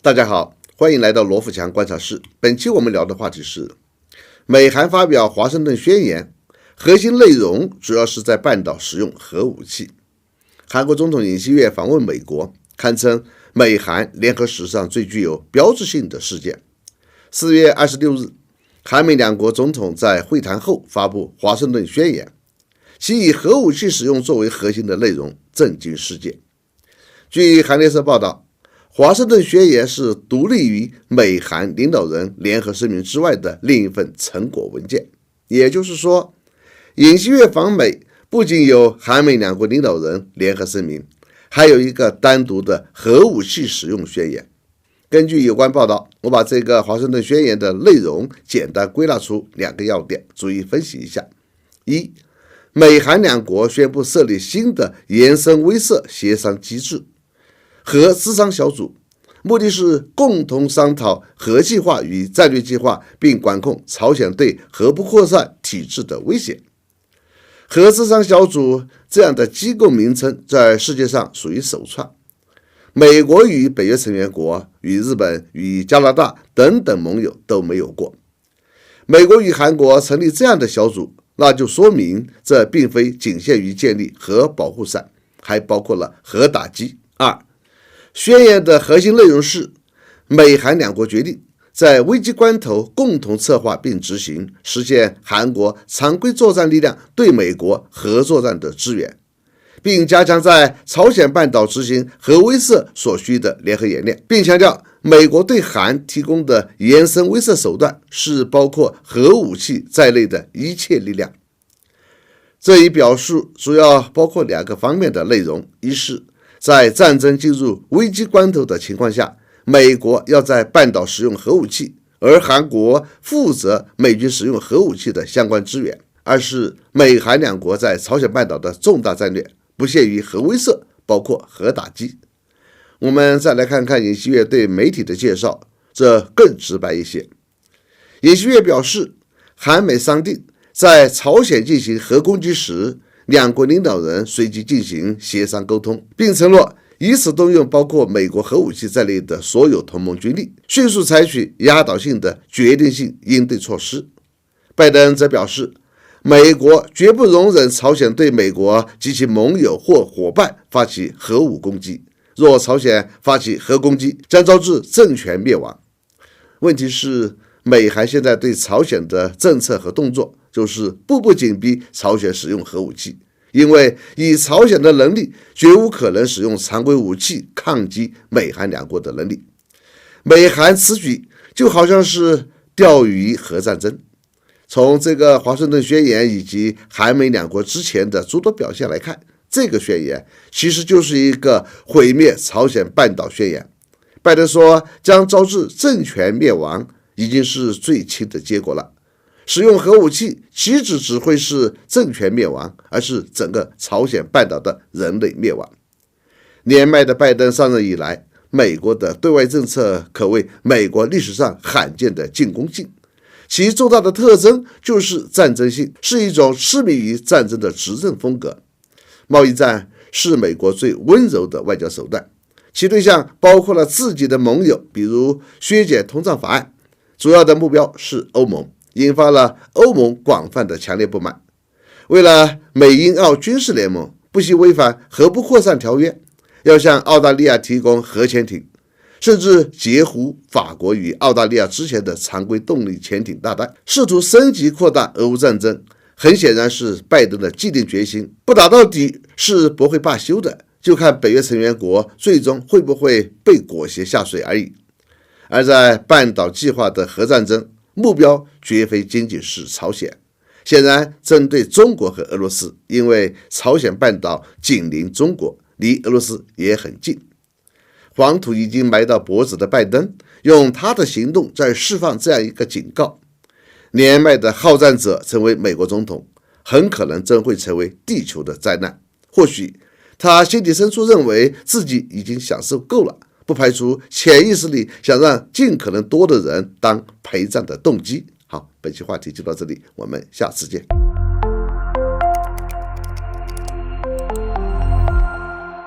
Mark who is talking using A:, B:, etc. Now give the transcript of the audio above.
A: 大家好，欢迎来到罗富强观察室。本期我们聊的话题是美韩发表华盛顿宣言，核心内容主要是在半岛使用核武器。韩国总统尹锡悦访问美国，堪称美韩联合史上最具有标志性的事件。4月26日，韩美两国总统在会谈后发布华盛顿宣言，其以核武器使用作为核心的内容震惊世界。据韩联社报道，华盛顿宣言是独立于美韩领导人联合声明之外的另一份成果文件。也就是说，尹锡悦访美不仅有韩美两国领导人联合声明，还有一个单独的核武器使用宣言。根据有关报道，我把这个华盛顿宣言的内容简单归纳出2个要点，逐一分析一下。一、美韩两国宣布设立新的延伸威慑协商机制核磋商小组，目的是共同商讨核计划与战略计划，并管控朝鲜对核不扩散体制的威胁。核磋商小组这样的机构名称在世界上属于首创，美国与北约成员国、与日本、与加拿大等等盟友都没有过。美国与韩国成立这样的小组，那就说明这并非仅限于建立核保护伞，还包括了核打击。2、宣言的核心内容是，美韩两国决定在危机关头共同策划并执行，实现韩国常规作战力量对美国核作战的支援，并加强在朝鲜半岛执行核威慑所需的联合演练，并强调美国对韩提供的延伸威慑手段是包括核武器在内的一切力量。这一表述主要包括2个方面的内容：一是在战争进入危机关头的情况下，美国要在半岛使用核武器，而韩国负责美军使用核武器的相关支援；二是美韩两国在朝鲜半岛的重大战略不限于核威慑，包括核打击。我们再来看看尹锡悦对媒体的介绍，这更直白一些。尹锡悦表示，韩美商定在朝鲜进行核攻击时，两国领导人随即进行协商沟通，并承诺以此动用包括美国核武器在内的所有同盟军力，迅速采取压倒性的决定性应对措施。拜登则表示，美国绝不容忍朝鲜对美国及其盟友或伙伴发起核武攻击，若朝鲜发起核攻击，将招致政权灭亡。问题是，美韩现在对朝鲜的政策和动作就是步步紧逼朝鲜使用核武器，因为以朝鲜的能力，绝无可能使用常规武器抗击美韩两国的能力。美韩此举就好像是钓鱼核战争。从这个华盛顿宣言以及韩美两国之前的诸多表现来看，这个宣言其实就是一个毁灭朝鲜半岛宣言。拜登说将招致政权灭亡，已经是最轻的结果了。使用核武器岂止只会是政权灭亡，而是整个朝鲜半岛的人类灭亡。年迈的拜登上任以来，美国的对外政策可谓美国历史上罕见的进攻性，其重大的特征就是战争性，是一种痴迷于战争的执政风格。贸易战是美国最温柔的外交手段，其对象包括了自己的盟友，比如削减通胀法案，主要的目标是欧盟，引发了欧盟广泛的强烈不满。为了美英澳军事联盟，不惜违反核不扩散条约，要向澳大利亚提供核潜艇，甚至截胡法国与澳大利亚之前的常规动力潜艇大单，试图升级扩大俄乌战争。很显然是拜登的既定决心，不打到底是不会罢休的，就看北约成员国最终会不会被裹挟下水而已。而在半岛计划的核战争，目标绝非仅仅是朝鲜，显然针对中国和俄罗斯，因为朝鲜半岛紧邻中国，离俄罗斯也很近。黄土已经埋到脖子的拜登，用他的行动在释放这样一个警告：年迈的好战者成为美国总统，很可能真会成为地球的灾难。或许他心底深处认为自己已经享受够了，不排除潜意识里想让尽可能多的人当陪战的动机。好，本期话题就到这里，我们下次见。